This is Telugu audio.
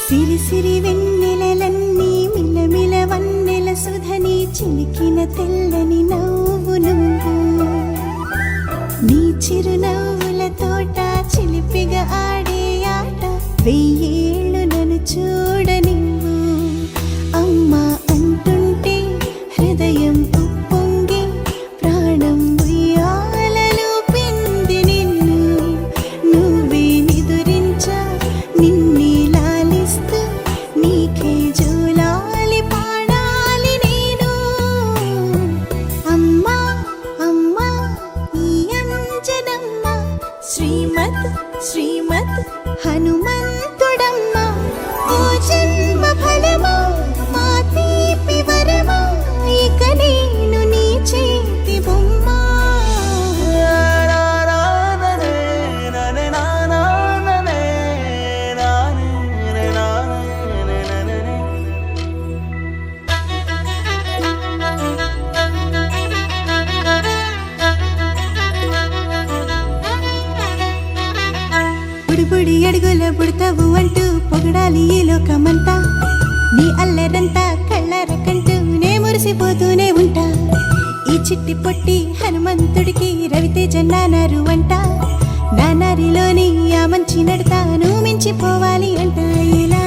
సిరి సిరి వెన్నెలలన్నీ మిలమిల వన్నెల సుధని చిలికిన తెల్లని నవ్వు నువ్వు నీ చిరునవ్వుల తోట చిలిపిగా ఆడే ఆట వెయ్యేళ్ళు నన్ను చూడనివ్వు అమ్మా అంటుంటే హృదయం ఉప్పొంగి ప్రాణం ఉయ్యాలలో పిండి నిన్ను నువ్వే నిదురించా నిన్నే లాలిస్తూ నీకే జోలాలి పాడాలి నేను అమ్మా అమ్మా ఈ అంజనమ్మ శ్రీమత్ శ్రీమత్ హనుమంతుడమ్మ ఓ జన్మ ఫలమా మా తీపి వరమా ఇక నేను నీ చేతి బొమ్మ బుడి అడుగుల బుడతావు అంటూ పొగడాలి ఈ లోకమంతా నీ అల్లరంతా కళ్ళరకంటూ నే మురిసిపోతూనే ఉంటా ఈ చిట్టి పొట్టి హనుమంతుడికి రవితేజ నానారు అంట నానారిలోని ఆ మంచి నడతాను మించిపోవాలి అంట ఇలా